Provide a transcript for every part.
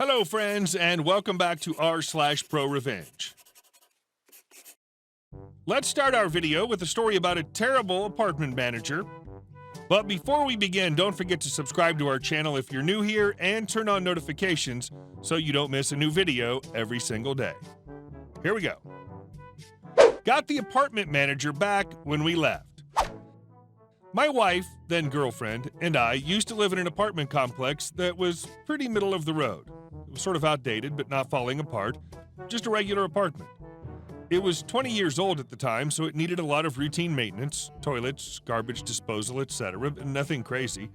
Hello, friends, and welcome back to r/ProRevenge. Let's start our video with a story about a terrible apartment manager. But before we begin, don't forget to subscribe to our channel if you're new here and turn on notifications so you don't miss a new video every single day. Here we go. Got the apartment manager back when we left. My wife, then girlfriend, and I used to live in an apartment complex that was pretty middle of the road. It was sort of outdated, but not falling apart. Just a regular apartment. It was 20 years old at the time, so it needed a lot of routine maintenance, toilets, garbage disposal, etc., but nothing crazy.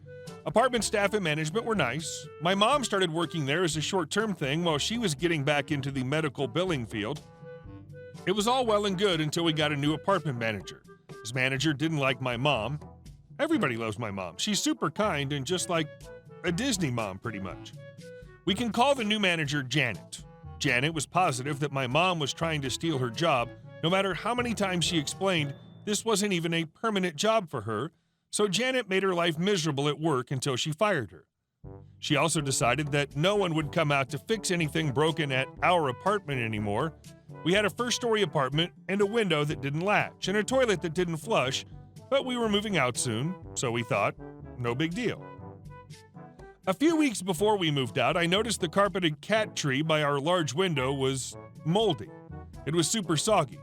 Apartment staff and management were nice. My mom started working there as a short-term thing while she was getting back into the medical billing field. It was all well and good until we got a new apartment manager. This manager didn't like my mom. Everybody loves my mom. She's super kind and just like a Disney mom, pretty much. We can call the new manager Janet. Janet was positive that my mom was trying to steal her job, no matter how many times she explained this wasn't even a permanent job for her, so Janet made her life miserable at work until she fired her. She also decided that no one would come out to fix anything broken at our apartment anymore. We had a first-story apartment and a window that didn't latch and a toilet that didn't flush, but we were moving out soon, so we thought, no big deal. A few weeks before we moved out, I noticed the carpeted cat tree by our large window was moldy. It was super soggy.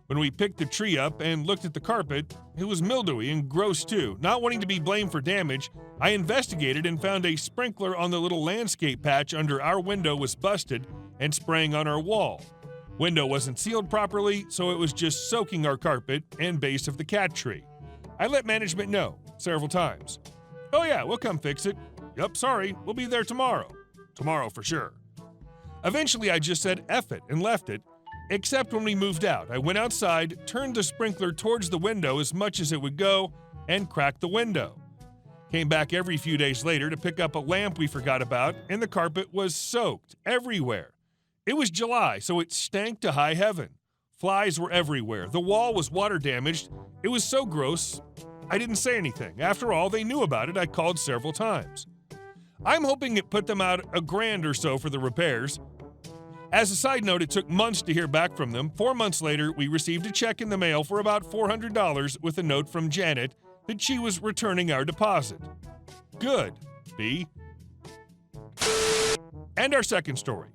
When we picked the tree up and looked at the carpet, it was mildewy and gross too. Not wanting to be blamed for damage, I investigated and found a sprinkler on the little landscape patch under our window was busted and spraying on our wall. Window wasn't sealed properly, so it was just soaking our carpet and base of the cat tree. I let management know several times. Oh yeah, we'll come fix it. Yup, sorry, we'll be there tomorrow. Tomorrow for sure. Eventually, I just said F it and left it, except when we moved out. I went outside, turned the sprinkler towards the window as much as it would go, and cracked the window. Came back every few days later to pick up a lamp we forgot about, and the carpet was soaked everywhere. It was July, so it stank to high heaven. Flies were everywhere. The wall was water damaged. It was so gross, I didn't say anything. After all, they knew about it. I called several times. I'm hoping it put them out $1,000 or so for the repairs. As a side note, it took months to hear back from them. 4 months later, we received a check in the mail for about $400 with a note from Janet that she was returning our deposit. Good, B. And our second story.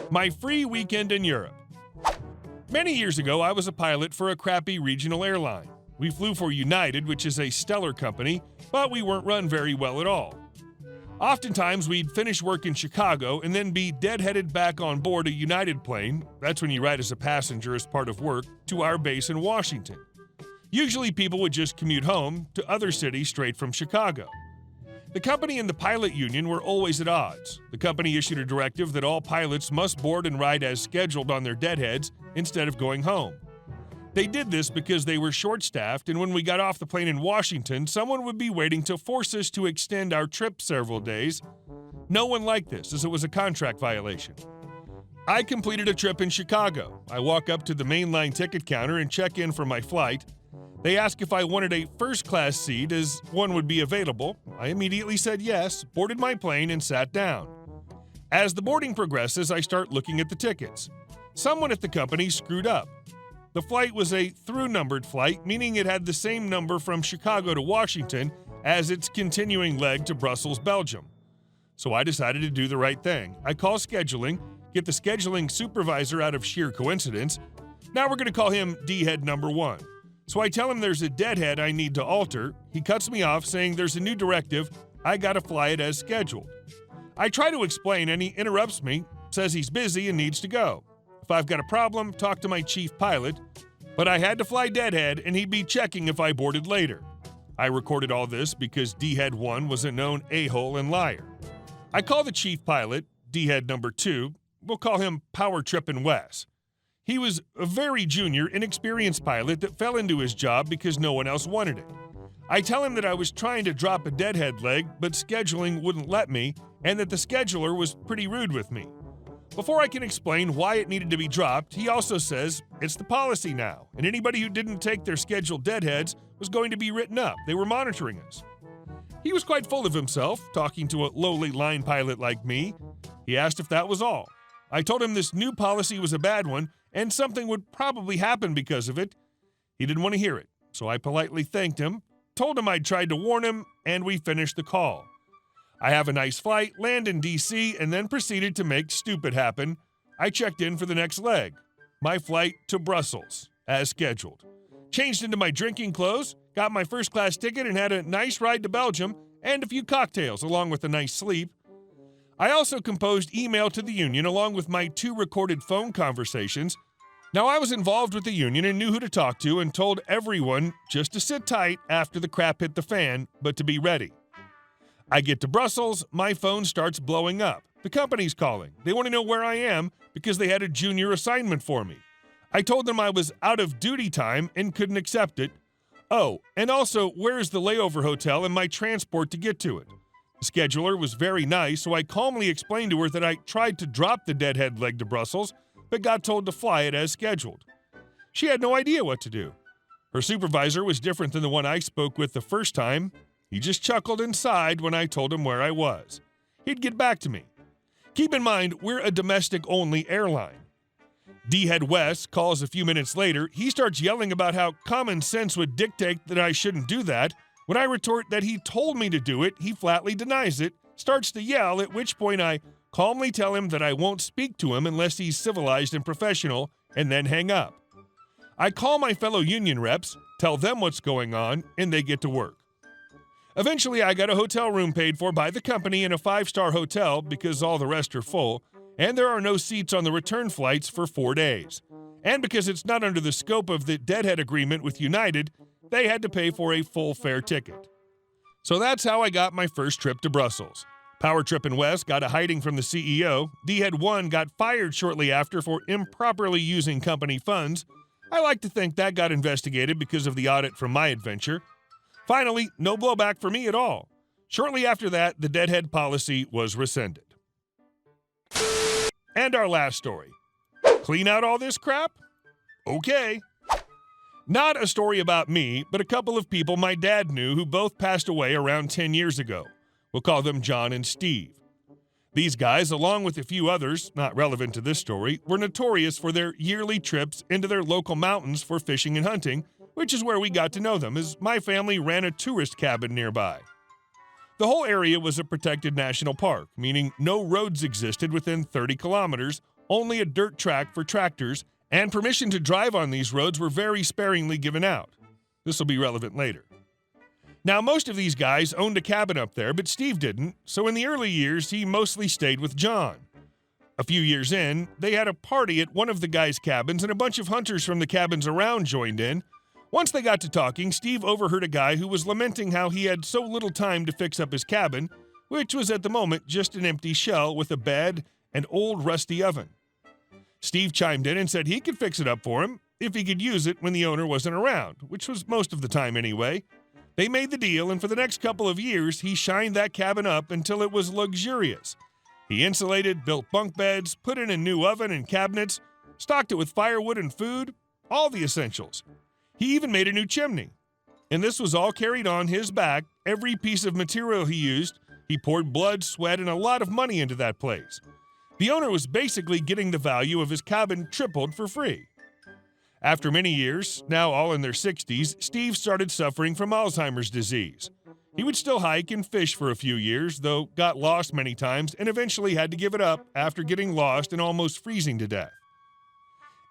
My free weekend in Europe. Many years ago, I was a pilot for a crappy regional airline. We flew for United, which is a stellar company, but we weren't run very well at all. Oftentimes, we'd finish work in Chicago and then be deadheaded back on board a United plane, that's when you ride as a passenger as part of work, to our base in Washington. Usually people would just commute home to other cities straight from Chicago. The company and the pilot union were always at odds. The company issued a directive that all pilots must board and ride as scheduled on their deadheads instead of going home. They did this because they were short-staffed, and when we got off the plane in Washington, someone would be waiting to force us to extend our trip several days. No one liked this, as it was a contract violation. I completed a trip in Chicago. I walk up to the mainline ticket counter and check in for my flight. They ask if I wanted a first-class seat, as one would be available. I immediately said yes, boarded my plane, and sat down. As the boarding progresses, I start looking at the tickets. Someone at the company screwed up. The flight was a through-numbered flight, meaning it had the same number from Chicago to Washington as its continuing leg to Brussels, Belgium. So I decided to do the right thing. I call scheduling, get the scheduling supervisor out of sheer coincidence. Now we're going to call him D-head number 1. So I tell him there's a deadhead I need to alter. He cuts me off saying there's a new directive, I gotta fly it as scheduled. I try to explain and he interrupts me, says he's busy and needs to go. If I've got a problem, talk to my chief pilot, but I had to fly deadhead and he'd be checking if I boarded later. I recorded all this because D-head 1 was a known a-hole and liar. I call the chief pilot, D-head number 2, we'll call him Power Trippin' Wes. He was a very junior, inexperienced pilot that fell into his job because no one else wanted it. I tell him that I was trying to drop a deadhead leg, but scheduling wouldn't let me, and that the scheduler was pretty rude with me. Before I can explain why it needed to be dropped, he also says it's the policy now, and anybody who didn't take their scheduled deadheads was going to be written up. They were monitoring us. He was quite full of himself, talking to a lowly line pilot like me. He asked if that was all. I told him this new policy was a bad one and something would probably happen because of it. He didn't want to hear it, so I politely thanked him, told him I'd tried to warn him, and we finished the call. I have a nice flight, land in D.C., and then proceeded to make stupid happen. I checked in for the next leg, my flight to Brussels, as scheduled. Changed into my drinking clothes, got my first-class ticket, and had a nice ride to Belgium and a few cocktails along with a nice sleep. I also composed email to the union along with my 2 recorded phone conversations. Now, I was involved with the union and knew who to talk to and told everyone just to sit tight after the crap hit the fan, but to be ready. I get to Brussels, my phone starts blowing up. The company's calling. They want to know where I am because they had a junior assignment for me. I told them I was out of duty time and couldn't accept it. Oh, and also, where is the layover hotel and my transport to get to it? The scheduler was very nice, so I calmly explained to her that I tried to drop the deadhead leg to Brussels, but got told to fly it as scheduled. She had no idea what to do. Her supervisor was different than the one I spoke with the first time. He just chuckled and sighed when I told him where I was. He'd get back to me. Keep in mind, we're a domestic-only airline. D-Head West calls a few minutes later. He starts yelling about how common sense would dictate that I shouldn't do that. When I retort that he told me to do it, he flatly denies it, starts to yell, at which point I calmly tell him that I won't speak to him unless he's civilized and professional, and then hang up. I call my fellow union reps, tell them what's going on, and they get to work. Eventually, I got a hotel room paid for by the company in a 5-star hotel because all the rest are full, and there are no seats on the return flights for 4 days. And because it's not under the scope of the deadhead agreement with United, they had to pay for a full fare ticket. So that's how I got my first trip to Brussels. Power Trip and West got a hiding from the CEO. D-Head 1 got fired shortly after for improperly using company funds. I like to think that got investigated because of the audit from my adventure. Finally, no blowback for me at all. Shortly after that, the deadhead policy was rescinded. And our last story. Clean out all this crap? Okay. Not a story about me, but a couple of people my dad knew who both passed away around 10 years ago. We'll call them John and Steve. These guys, along with a few others, not relevant to this story, were notorious for their yearly trips into their local mountains for fishing and hunting, which is where we got to know them, as my family ran a tourist cabin nearby. The whole area was a protected national park, meaning no roads existed within 30 kilometers, only a dirt track for tractors, and permission to drive on these roads were very sparingly given out. This will be relevant later. Now, most of these guys owned a cabin up there, but Steve didn't, so in the early years, he mostly stayed with John. A few years in, they had a party at one of the guys' cabins, and a bunch of hunters from the cabins around joined in. Once they got to talking, Steve overheard a guy who was lamenting how he had so little time to fix up his cabin, which was at the moment just an empty shell with a bed and old rusty oven. Steve chimed in and said he could fix it up for him if he could use it when the owner wasn't around, which was most of the time anyway. They made the deal, and for the next couple of years, he shined that cabin up until it was luxurious. He insulated, built bunk beds, put in a new oven and cabinets, stocked it with firewood and food, all the essentials. He even made a new chimney. And this was all carried on his back. Every piece of material he used, he poured blood, sweat, and a lot of money into that place. The owner was basically getting the value of his cabin tripled for free. After many years, now all in their 60s, Steve started suffering from Alzheimer's disease. He would still hike and fish for a few years, though got lost many times and eventually had to give it up after getting lost and almost freezing to death.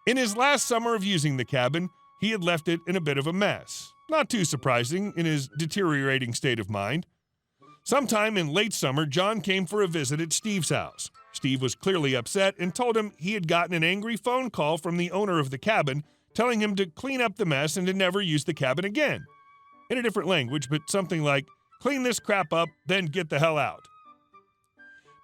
In his last summer of using the cabin, he had left it in a bit of a mess. Not too surprising in his deteriorating state of mind. Sometime in late summer, John came for a visit at Steve's house. Steve was clearly upset and told him he had gotten an angry phone call from the owner of the cabin telling him to clean up the mess and to never use the cabin again. In a different language, but something like, clean this crap up, then get the hell out.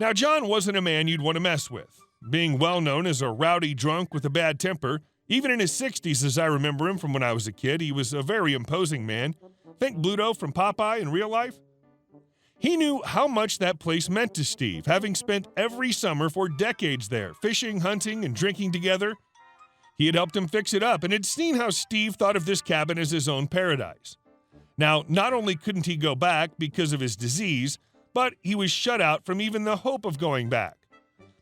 Now, John wasn't a man you'd want to mess with. Being well known as a rowdy drunk with a bad temper, even in his 60s as I remember him from when I was a kid, he was a very imposing man. Think Bluto from Popeye in real life. He knew how much that place meant to Steve, having spent every summer for decades there, fishing, hunting, and drinking together. He had helped him fix it up and had seen how Steve thought of this cabin as his own paradise. Now, not only couldn't he go back because of his disease, but he was shut out from even the hope of going back.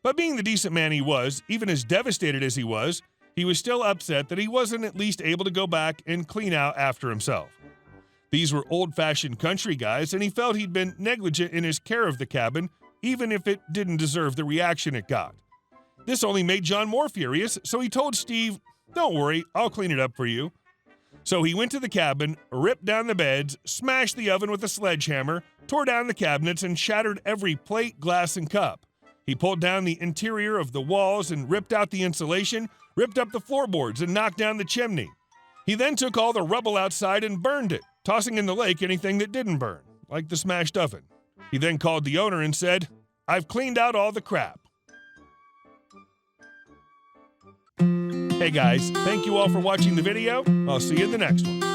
But being the decent man he was, even as devastated as he was still upset that he wasn't at least able to go back and clean out after himself. These were old-fashioned country guys, and he felt he'd been negligent in his care of the cabin, even if it didn't deserve the reaction it got. This only made John more furious, so he told Steve, "Don't worry, I'll clean it up for you." So he went to the cabin, ripped down the beds, smashed the oven with a sledgehammer, tore down the cabinets, and shattered every plate, glass, and cup. He pulled down the interior of the walls and ripped out the insulation, ripped up the floorboards, and knocked down the chimney. He then took all the rubble outside and burned it, tossing in the lake anything that didn't burn, like the smashed oven. He then called the owner and said, "I've cleaned out all the crap." Hey guys, thank you all for watching the video. I'll see you in the next one.